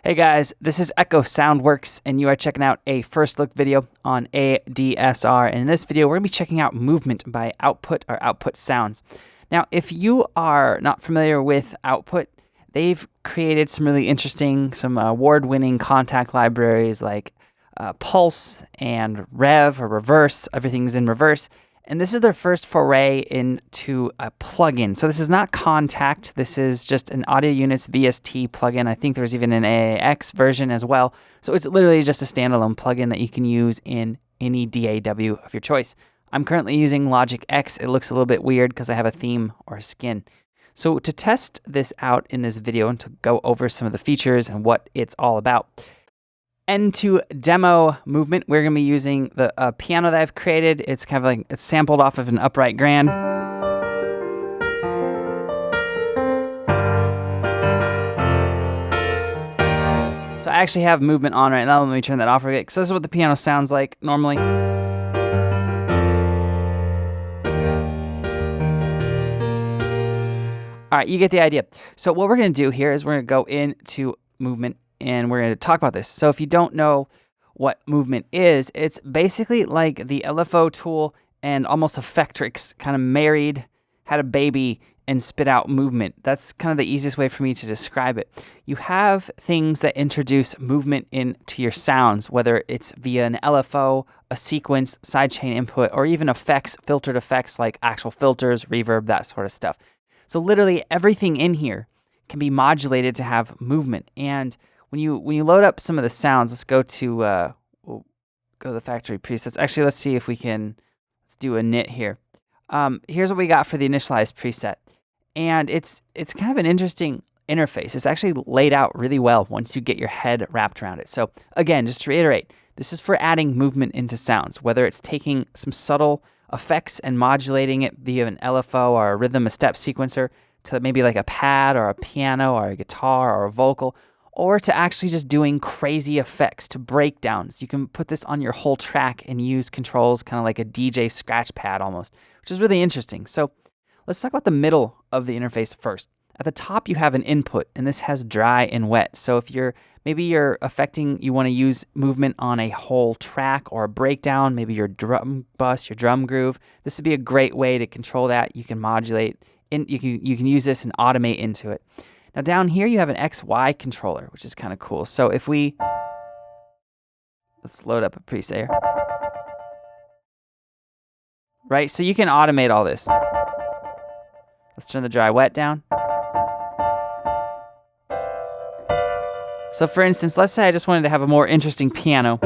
Hey guys, this is Echo Soundworks, and you are checking out a first look video on ADSR. And in this video, we're going to be checking out movement by Output or Output Sounds. Now, if you are not familiar with Output, they've created some really interesting, some award-winning contact libraries like Pulse and Rev or Reverse. Everything's in reverse. And this is their first foray into a plugin. So this is not Contact. This is just an Audio Units VST plugin. I think there's even an AAX version as well. So it's literally just a standalone plugin that you can use in any DAW of your choice. I'm currently using Logic X. It looks a little bit weird because I have a theme or a skin. So to test this out in this video and to go over some of the features and what it's all about, and to demo movement, we're going to be using the piano that I've created. It's kind of like, it's sampled off of an upright grand. So I actually have movement on right now. Let me turn that off real quick. So this is what the piano sounds like normally. All right, you get the idea. So what we're going to do here is we're going to go into movement and we're going to talk about this. So if you don't know what movement is, it's basically like the LFO tool and almost Effectrix kind of married, had a baby, and spit out movement. That's kind of the easiest way for me to describe it. You have things that introduce movement into your sounds, whether it's via an LFO, a sequence, sidechain input, or even effects, filtered effects like actual filters, reverb, that sort of stuff. So literally everything in here can be modulated to have movement. And when you load up some of the sounds, let's go to we'll go to the factory presets. Actually, let's see if we can. Let's do a knit here. Here's what we got for the initialized preset, and it's kind of an interesting interface. It's actually laid out really well once you get your head wrapped around it. So again, just to reiterate, this is for adding movement into sounds, whether it's taking some subtle effects and modulating it via an LFO or a rhythm, a step sequencer, to maybe like a pad or a piano or a guitar or a vocal, or to actually just doing crazy effects to breakdowns. You can put this on your whole track and use controls kind of like a DJ scratch pad almost, which is really interesting. So let's talk about the middle of the interface first. At the top, you have an input, and this has dry and wet. So if you want to use movement on a whole track or a breakdown, maybe your drum bus, your drum groove, this would be a great way to control that. You can modulate, you can use this and automate into it. Now down here you have an XY controller, which is kind of cool. So if let's load up a preset here. Right, so you can automate all this. Let's turn the dry wet down. So for instance, let's say I just wanted to have a more interesting piano.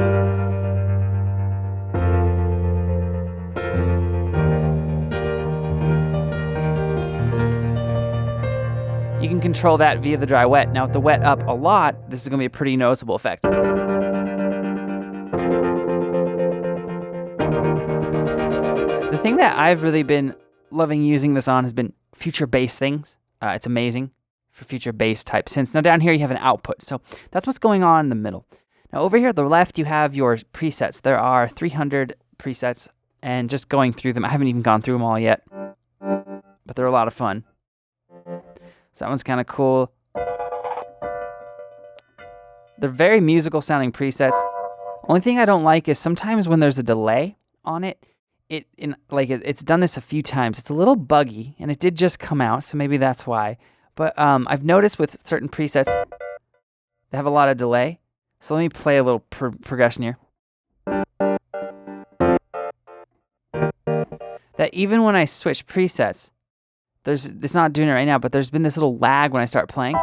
You can control that via the dry wet. Now with the wet up a lot, this is going to be a pretty noticeable effect. The thing that I've really been loving using this on has been future bass things. It's amazing for future bass type synths. Now down here you have an output. So that's what's going on in the middle. Now over here at the left you have your presets. There are 300 presets, and just going through them, I haven't even gone through them all yet, but they're a lot of fun. So that one's kind of cool. They're very musical sounding presets. Only thing I don't like is sometimes when there's a delay on it, it's done this a few times. It's a little buggy, and it did just come out, so maybe that's why. But I've noticed with certain presets, they have a lot of delay. So let me play a little progression here. That even when I switch presets, it's not doing it right now, but there's been this little lag when I start playing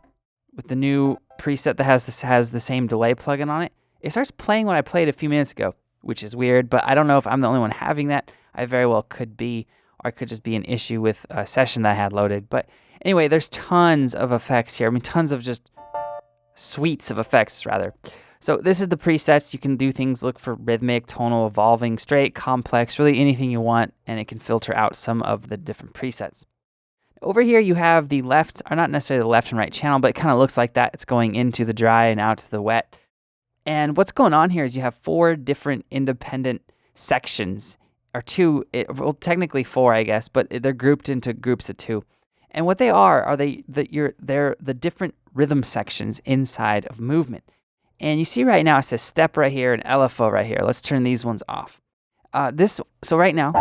with the new preset that has the same delay plugin on it. It starts playing what I played a few minutes ago, which is weird, but I don't know if I'm the only one having that. I very well could be, or it could just be an issue with a session that I had loaded. But anyway, there's tons of effects here. I mean, tons of just suites of effects, rather. So this is the presets. You can do things, look for rhythmic, tonal, evolving, straight, complex, really anything you want, and it can filter out some of the different presets. Over here you have the left, or not necessarily the left and right channel, but it kind of looks like that. It's going into the dry and out to the wet. And what's going on here is you have 4 different independent sections, or 2, well, technically 4, I guess, but they're grouped into groups of 2. And what they are they're the different rhythm sections inside of movement. And you see right now it says step right here and LFO right here. Let's turn these ones off. So right now,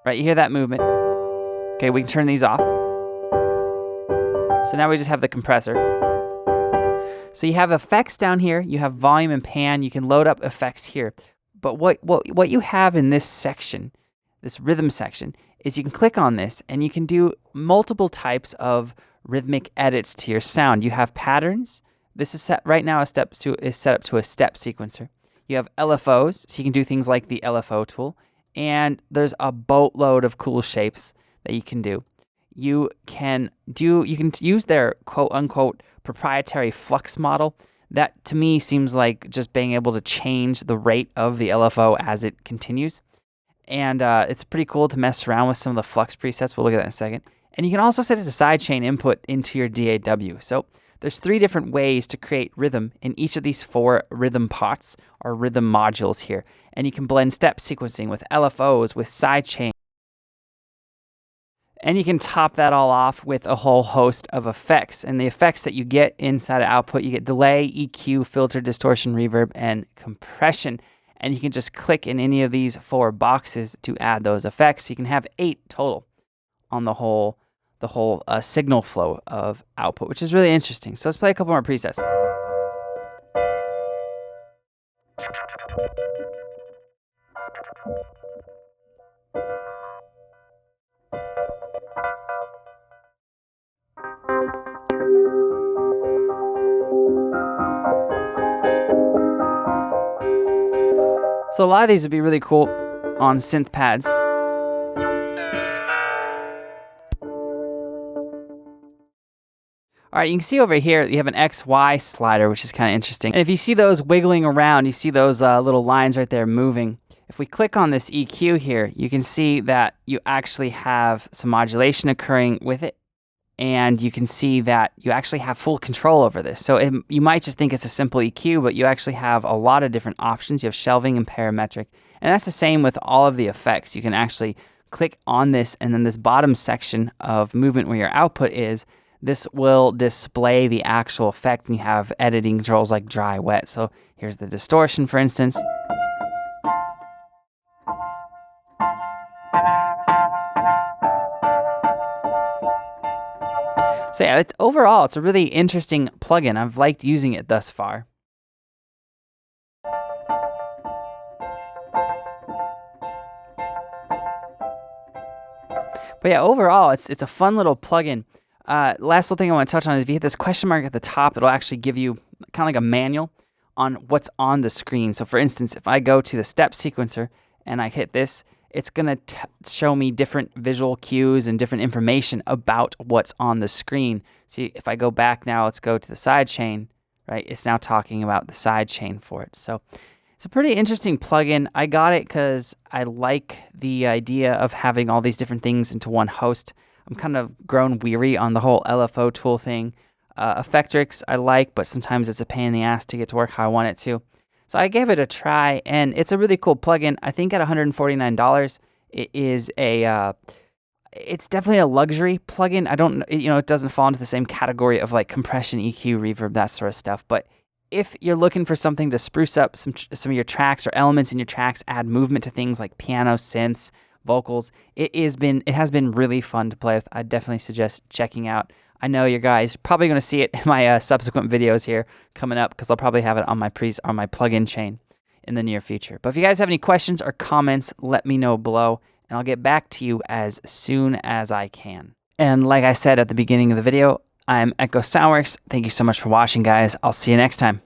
right, you hear that movement. Okay, we can turn these off. So now we just have the compressor. So you have effects down here, you have volume and pan, you can load up effects here. But what you have in this section, this rhythm section, is you can click on this and you can do multiple types of rhythmic edits to your sound. You have patterns. This is set right now set up to a step sequencer. You have LFOs, so you can do things like the LFO tool. And there's a boatload of cool shapes that you can do. You can use their quote unquote proprietary flux model. That to me seems like just being able to change the rate of the LFO as it continues. And it's pretty cool to mess around with some of the flux presets. We'll look at that in a second. And you can also set it to sidechain input into your DAW. So there's 3 different ways to create rhythm in each of these 4 rhythm pots or rhythm modules here. And you can blend step sequencing with LFOs, with sidechain. And you can top that all off with a whole host of effects. And the effects that you get inside of output, you get delay, EQ, filter, distortion, reverb, and compression. And you can just click in any of these 4 boxes to add those effects. You can have 8 total on the whole signal flow of output, which is really interesting. So let's play a couple more presets. So a lot of these would be really cool on synth pads. All right, you can see over here, you have an XY slider, which is kind of interesting. And if you see those wiggling around, you see those little lines right there moving. If we click on this EQ here, you can see that you actually have some modulation occurring with it. And you can see that you actually have full control over this. So you might just think it's a simple EQ, but you actually have a lot of different options. You have shelving and parametric. And that's the same with all of the effects. You can actually click on this, and then this bottom section of movement where your output is, this will display the actual effect, and you have editing controls like dry, wet. So here's the distortion, for instance. So yeah, overall, it's a really interesting plugin. I've liked using it thus far. But yeah, overall, it's a fun little plugin. Last little thing I want to touch on is if you hit this question mark at the top, it'll actually give you kind of like a manual on what's on the screen. So for instance, if I go to the step sequencer and I hit this, it's going to show me different visual cues and different information about what's on the screen. See, if I go back now, let's go to the sidechain, right? It's now talking about the sidechain for it. So it's a pretty interesting plugin. I got it because I like the idea of having all these different things into one host. I'm kind of grown weary on the whole LFO tool thing. Effectrix I like, but sometimes it's a pain in the ass to get to work how I want it to. So I gave it a try, and it's a really cool plugin. I think at $149, it is it's definitely a luxury plugin. It doesn't fall into the same category of like compression, EQ, reverb, that sort of stuff. But if you're looking for something to spruce up some of your tracks or elements in your tracks, add movement to things like piano, synths, vocals, it has been really fun to play with. I definitely suggest checking out. I know you guys probably going to see it in my subsequent videos here coming up, because I'll probably have it on my plugin chain in the near future. But if you guys have any questions or comments, let me know below, and I'll get back to you as soon as I can. And like I said at the beginning of the video, I'm Echo Soundworks. Thank you so much for watching, guys. I'll see you next time.